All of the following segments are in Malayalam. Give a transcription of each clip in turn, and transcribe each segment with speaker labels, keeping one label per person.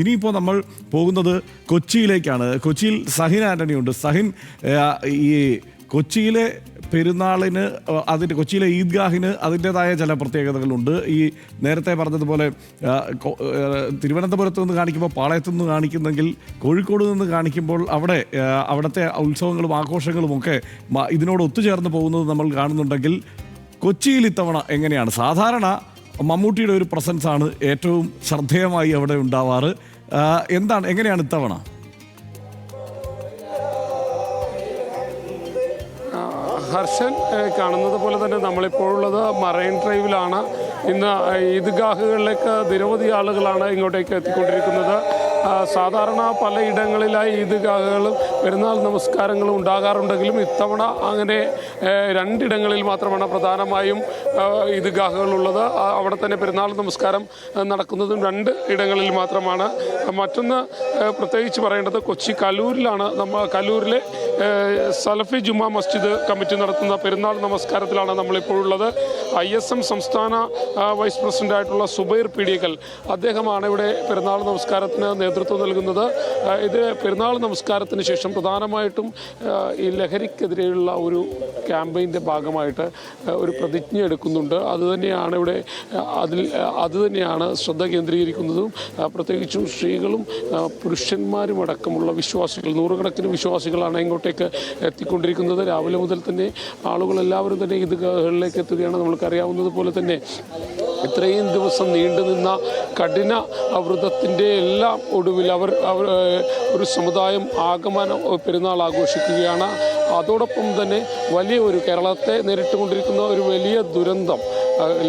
Speaker 1: ഇനിയിപ്പോൾ നമ്മൾ പോകുന്നത് കൊച്ചിയിലേക്കാണ്. കൊച്ചിയിൽ സഹിൻ ആൻ്റണി ഉണ്ട്. സഹിൻ, ഈ കൊച്ചിയിലെ പെരുന്നാളിന് അതിൻ്റെ കൊച്ചിയിലെ ഈദ്ഗാഹിന് അതിൻ്റേതായ ചില പ്രത്യേകതകളുണ്ട്. ഈ നേരത്തെ പറഞ്ഞതുപോലെ തിരുവനന്തപുരത്ത് നിന്ന് കാണിക്കുമ്പോൾ പാളയത്തു നിന്ന് കാണിക്കുന്നെങ്കിൽ കോഴിക്കോട് നിന്ന് കാണിക്കുമ്പോൾ അവിടുത്തെ ഉത്സവങ്ങളും ആഘോഷങ്ങളും ഒക്കെ ഇതിനോട് ഒത്തുചേർന്ന് പോകുന്നത് നമ്മൾ കാണുന്നുണ്ടെങ്കിൽ കൊച്ചിയിൽ ഇത്തവണ എങ്ങനെയാണ്? സാധാരണ മമ്മൂട്ടിയുടെ ഒരു പ്രസൻസ് ആണ് ഏറ്റവും ശ്രദ്ധേയമായി അവിടെ ഉണ്ടാവാറ്. എങ്ങനെയാണ് ഇത്തവണ?
Speaker 2: ഹർഷൻ കാണുന്നത് പോലെ തന്നെ നമ്മളിപ്പോഴുള്ളത് മറൈൻ ഡ്രൈവിലാണ്. ഇന്ന് ഈദ്ഗാഹുകളിലേക്ക് നിരവധി ആളുകളാണ് ഇങ്ങോട്ടേക്ക് എത്തിക്കൊണ്ടിരിക്കുന്നത്. സാധാരണ പലയിടങ്ങളിലായി ഈദ്ഗാഹുകളും പെരുന്നാൾ നമസ്കാരങ്ങളും ഉണ്ടാകാറുണ്ടെങ്കിലും ഇത്തവണ അങ്ങനെ രണ്ടിടങ്ങളിൽ മാത്രമാണ് പ്രധാനമായും ഈദ്ഗാഹുകളുള്ളത്. അവിടെ തന്നെ പെരുന്നാൾ നമസ്കാരം നടക്കുന്നതും 2 ഇടങ്ങളിൽ മാത്രമാണ്. മറ്റൊന്ന് പ്രത്യേകിച്ച് പറയേണ്ടത് കൊച്ചി കലൂരിലാണ്. കലൂരിലെ സലഫി ജുമാ മസ്ജിദ് കമ്മിറ്റി നടത്തുന്ന പെരുന്നാൾ നമസ്കാരത്തിലാണ് നമ്മളിപ്പോഴുള്ളത്. ISM സംസ്ഥാന വൈസ് പ്രസിഡൻ്റായിട്ടുള്ള സുബൈർ പീഡിയക്കൽ അദ്ദേഹമാണ് ഇവിടെ പെരുന്നാൾ നമസ്കാരത്തിന് നേതൃത്വം നൽകുന്നത്. ഇത് പെരുന്നാൾ നമസ്കാരത്തിന് ശേഷം പ്രധാനമായിട്ടും ഈ ലഹരിക്കെതിരെയുള്ള ഒരു ക്യാമ്പയിൻ്റെ ഭാഗമായിട്ട് ഒരു പ്രതിജ്ഞ എടുക്കുന്നുണ്ട്. അതുതന്നെയാണ് ഇവിടെ അതുതന്നെയാണ് ശ്രദ്ധ കേന്ദ്രീകരിക്കുന്നതും. പ്രത്യേകിച്ചും സ്ത്രീകളും പുരുഷന്മാരും അടക്കമുള്ള വിശ്വാസികൾ, നൂറുകണക്കിന് വിശ്വാസികളാണ് ഇങ്ങോട്ടേക്ക് എത്തിക്കൊണ്ടിരിക്കുന്നത്. രാവിലെ മുതൽ തന്നെ ആളുകളെല്ലാവരും തന്നെ ഈദ്ഗാഹുകളിലേക്ക് എത്തുകയാണ്. നമ്മൾക്കറിയാവുന്നത് പോലെ തന്നെ ഇത്രയും ദിവസം നീണ്ടുനിന്ന കഠിന വ്രതത്തിൻ്റെ എല്ലാം ഒടുവിൽ അവർ ഒരു സമുദായം ആഗമനം പെരുന്നാൾ ആഘോഷിക്കുകയാണ്. അതോടൊപ്പം തന്നെ കേരളത്തെ നേരിട്ടുകൊണ്ടിരിക്കുന്ന ഒരു വലിയ ദുരന്തം,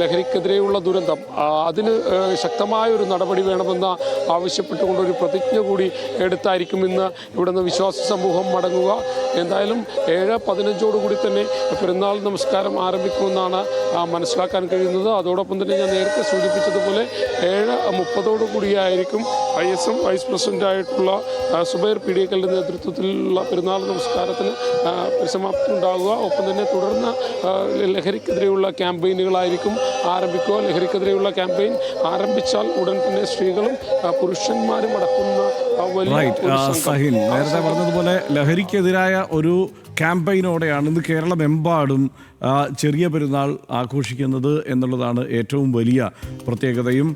Speaker 2: ലഹരിക്കെതിരെയുള്ള ദുരന്തം, അതിന് ശക്തമായ ഒരു നടപടി വേണമെന്ന് ആവശ്യപ്പെട്ടുകൊണ്ടൊരു പ്രതിജ്ഞ കൂടി എടുത്തായിരിക്കും ഇന്ന് ഇവിടുന്ന് വിശ്വാസ സമൂഹം മടങ്ങുക. എന്തായാലും 7:15 തന്നെ പെരുന്നാൾ നമസ്കാരം ആരംഭിക്കുമെന്നാണ് മനസ്സിലാക്കാൻ കഴിയുന്നത്. അതോടൊപ്പം തന്നെ ഞാൻ നേരത്തെ സൂചിപ്പിച്ചതുപോലെ 7:30 ISM വൈസ് പ്രസിഡൻ്റായിട്ടുള്ള സുബൈർ പീഡിയക്കലിൻ്റെ നേതൃത്വത്തിലുള്ള പെരുന്നാൾ നമസ്കാരത്തിന് പരിസമാപ്തി ഉണ്ടാകുക. ഒപ്പം തന്നെ തുടർന്ന് ലഹരിക്കെതിരെയുള്ള ക്യാമ്പയിനുകളായിരിക്കും ആരംഭിക്കുക. ലഹരിക്കെതിരെയുള്ള ക്യാമ്പയിൻ ആരംഭിച്ചാൽ ഉടൻ തന്നെ സ്ത്രീകളും പുരുഷന്മാരും അടക്കുന്ന
Speaker 1: സഹിൻ നേരത്തെ പറഞ്ഞതുപോലെ ലഹരിക്കെതിരായ ഒരു ക്യാമ്പയിനോടെയാണ് ഇന്ന് കേരളമെമ്പാടും ചെറിയ പെരുന്നാൾ ആഘോഷിക്കുന്നത് എന്നുള്ളതാണ് ഏറ്റവും വലിയ പ്രത്യേകതയും.